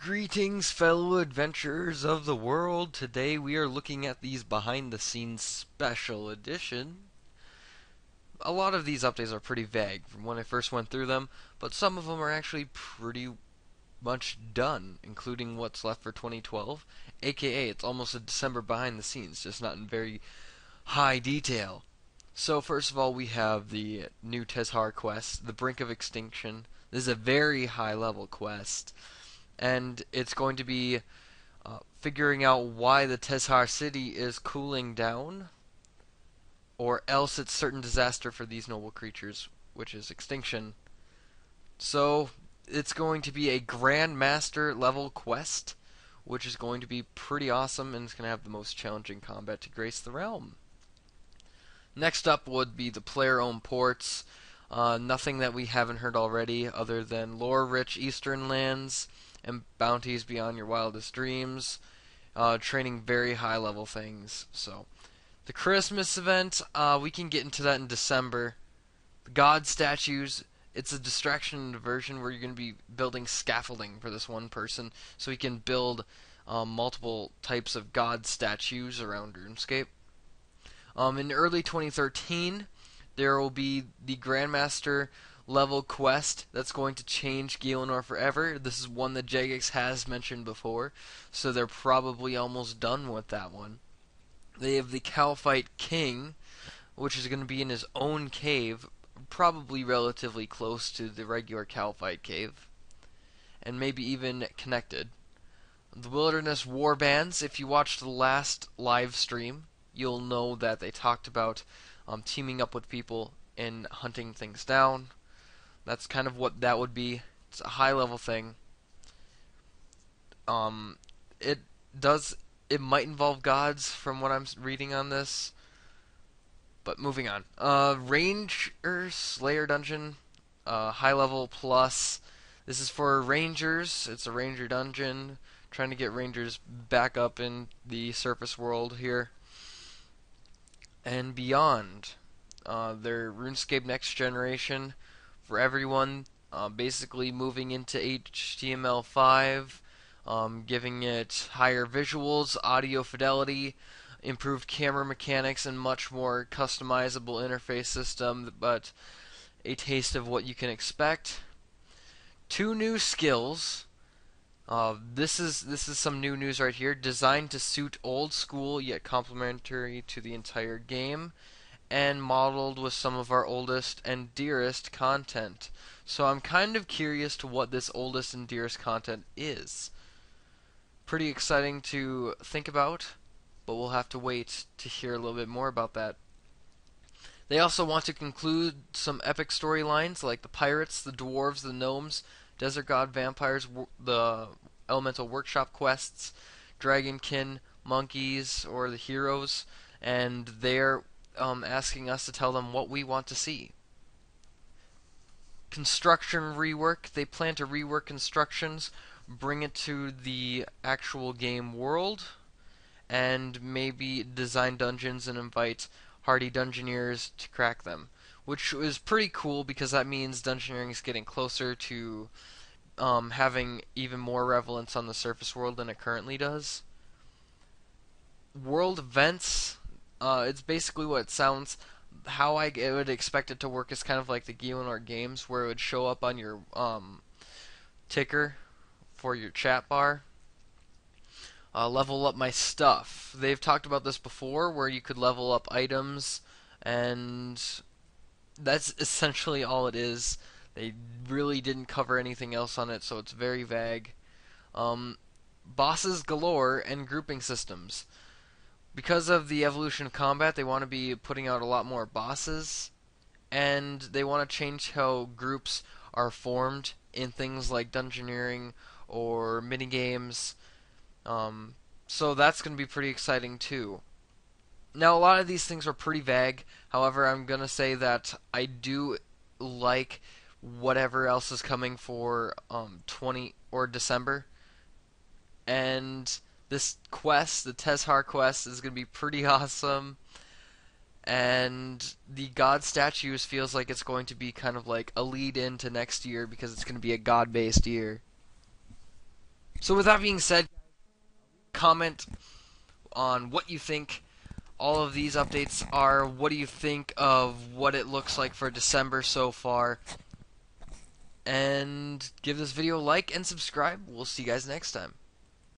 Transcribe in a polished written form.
Greetings, fellow adventurers of the world. Today we are looking at these behind the scenes special edition. A lot of these updates are pretty vague from when I first went through them, but some of them are actually pretty much done, including what's left for 2012, aka it's almost a December behind the scenes, just not in very high detail. So first of all, we have the new Tezhar quest, The Brink of Extinction. This is a very high level quest, and it's going to be figuring out why the Tezhar city is cooling down, or else it's certain disaster for these noble creatures, which is extinction. So it's going to be a Grandmaster level quest, which is going to be pretty awesome, and it's going to have the most challenging combat to grace the realm. Next up would be the player-owned ports. Nothing that we haven't heard already, other than lore-rich Eastern lands and bounties beyond your wildest dreams. Training very high-level things. So, the Christmas event, we can get into that in December. The God statues, it's a distraction and diversion where you're going to be building scaffolding for this one person, so he can build multiple types of God statues around RuneScape. In early 2013, there will be the Grandmaster level quest that's going to change Gielinor forever. This is one that Jagex has mentioned before, so they're probably almost done with that one. They have the Kalphite King, which is going to be in his own cave, probably relatively close to the regular Kalphite cave, and maybe even connected. The Wilderness Warbands, if you watched the last live stream, you'll know that they talked about teaming up with people and hunting things down. That's kind of what that would be. It's a high level thing. Um, it does. It might involve gods from what I'm reading on this. But moving on. Ranger Slayer Dungeon, high level plus. This is for rangers. It's a ranger dungeon. Trying to get rangers back up in the surface world here and beyond. Their RuneScape Next Generation for everyone, basically moving into HTML5, giving it higher visuals, audio fidelity, improved camera mechanics, and much more customizable interface system, but a taste of what you can expect. Two new skills. This is some new news right here. Designed to suit old school yet complementary to the entire game, and modeled with some of our oldest and dearest content. So I'm kind of curious to what this oldest and dearest content is. Pretty exciting to think about, but we'll have to wait to hear a little bit more about that. They also want to conclude some epic storylines like the pirates, the dwarves, the gnomes, desert god vampires, the elemental workshop quests, dragonkin, monkeys, or the heroes, and they're asking us to tell them what we want to see. Construction rework. They plan to rework constructions, bring it to the actual game world, and maybe design dungeons and invite hardy dungeoneers to crack them. Which is pretty cool because that means dungeoneering is getting closer to having even more relevance on the surface world than it currently does. World events, it's basically what it sounds. How I would expect it to work is kind of like the Gielinor games, where it would show up on your ticker for your chat bar. Level up my stuff. They've talked about this before, where you could level up items, and that's essentially all it is. They really didn't cover anything else on it, so it's very vague. Bosses galore and grouping systems. Because of the evolution of combat, they want to be putting out a lot more bosses, and they want to change how groups are formed in things like dungeoneering or minigames. So that's going to be pretty exciting too. Now, a lot of these things are pretty vague. However, I'm going to say that I do like whatever else is coming for 20 or December. And this quest, the Tezhar quest, is going to be pretty awesome. And the God statues feels like it's going to be kind of like a lead into next year because it's going to be a God-based year. So with that being said, comment on what you think all of these updates are. What do you think of what it looks like for December so far? And give this video a like and subscribe. We'll see you guys next time.